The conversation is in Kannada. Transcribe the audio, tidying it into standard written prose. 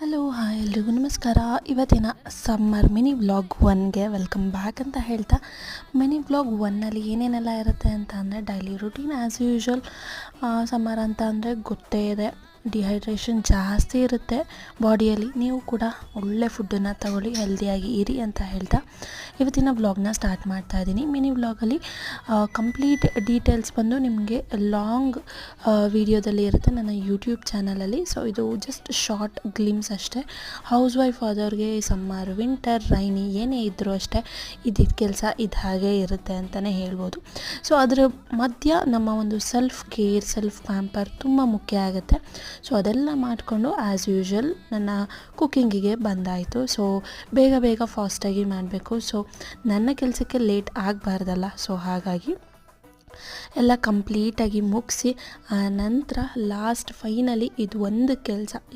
ಹಲೋ ಹಾಯ್ ಎಲ್ರಿಗೂ ನಮಸ್ಕಾರ. ಇವತ್ತಿನ ಸಮ್ಮರ್ ಮಿನಿ ವ್ಲಾಗ್ ಒನ್ಗೆ ವೆಲ್ಕಮ್ ಬ್ಯಾಕ್ ಅಂತ ಹೇಳ್ತಾ, ಮಿನಿ ವ್ಲಾಗ್ ಒನ್ನಲ್ಲಿ ಏನೇನೆಲ್ಲ ಇರುತ್ತೆ ಅಂತ ಅಂದರೆ daily routine as usual. Summer ಅಂತ ಅಂದರೆ ಗೊತ್ತೇ ಇದೆ, ಡಿಹೈಡ್ರೇಷನ್ ಜಾಸ್ತಿ ಇರುತ್ತೆ ಬಾಡಿಯಲ್ಲಿ. ನೀವು ಕೂಡ ಒಳ್ಳೆ ಫುಡ್ಡನ್ನು ತಗೊಳ್ಳಿ, ಹೆಲ್ದಿಯಾಗಿ ಇರಿ ಅಂತ ಹೇಳ್ತಾ ಇವತ್ತಿನ ವ್ಲಾಗ್ನ ಸ್ಟಾರ್ಟ್ ಮಾಡ್ತಾ ಇದ್ದೀನಿ. ಮಿನಿ ವ್ಲಾಗಲ್ಲಿ ಕಂಪ್ಲೀಟ್ ಡೀಟೇಲ್ಸ್ ಬಂದು ನಿಮಗೆ ಲಾಂಗ್ ವಿಡಿಯೋದಲ್ಲಿ ಇರುತ್ತೆ ನನ್ನ ಯೂಟ್ಯೂಬ್ ಚಾನಲಲ್ಲಿ. ಸೊ ಇದು ಜಸ್ಟ್ ಶಾರ್ಟ್ ಗ್ಲಿಮ್ಸ್ ಅಷ್ಟೇ. ಹೌಸ್ ವೈಫ್ ಆದವ್ರಿಗೆ ಸಮ್ಮರ್, ವಿಂಟರ್, ರೈನಿ ಏನೇ ಇದ್ದರೂ ಅಷ್ಟೇ ಇದ್ದಿದ್ದ ಕೆಲಸ ಇದು ಹಾಗೇ ಇರುತ್ತೆ ಅಂತಲೇ ಹೇಳ್ಬೋದು. ಸೊ ಅದರ ಮಧ್ಯ ನಮ್ಮ ಒಂದು ಸೆಲ್ಫ್ ಕೇರ್, ಸೆಲ್ಫ್ ಪ್ಯಾಂಪರ್ ತುಂಬ ಮುಖ್ಯ ಆಗುತ್ತೆ. ಸೊ ಅದೆಲ್ಲ ಮಾಡಿಕೊಂಡು ಆ್ಯಸ್ ಯೂಶ್ವಲ್ ನನ್ನ ಕುಕ್ಕಿಂಗಿಗೆ ಬಂದಾಯಿತು. ಸೊ ಬೇಗ ಫಾಸ್ಟಾಗಿ ಮಾಡಬೇಕು. ಸೊ ನನ್ನ ಕೆಲಸಕ್ಕೆ ಲೇಟ್ ಆಗಬಾರ್ದಲ್ಲ. ಸೊ ಹಾಗಾಗಿ ಎಲ್ಲ ಕಂಪ್ಲೀಟಾಗಿ ಮುಗಿಸಿ ನಂತರ ಲಾಸ್ಟ್ ಫೈನಲಿ ಇದು ಒಂದು ಕೆಲಸ, ಈಗ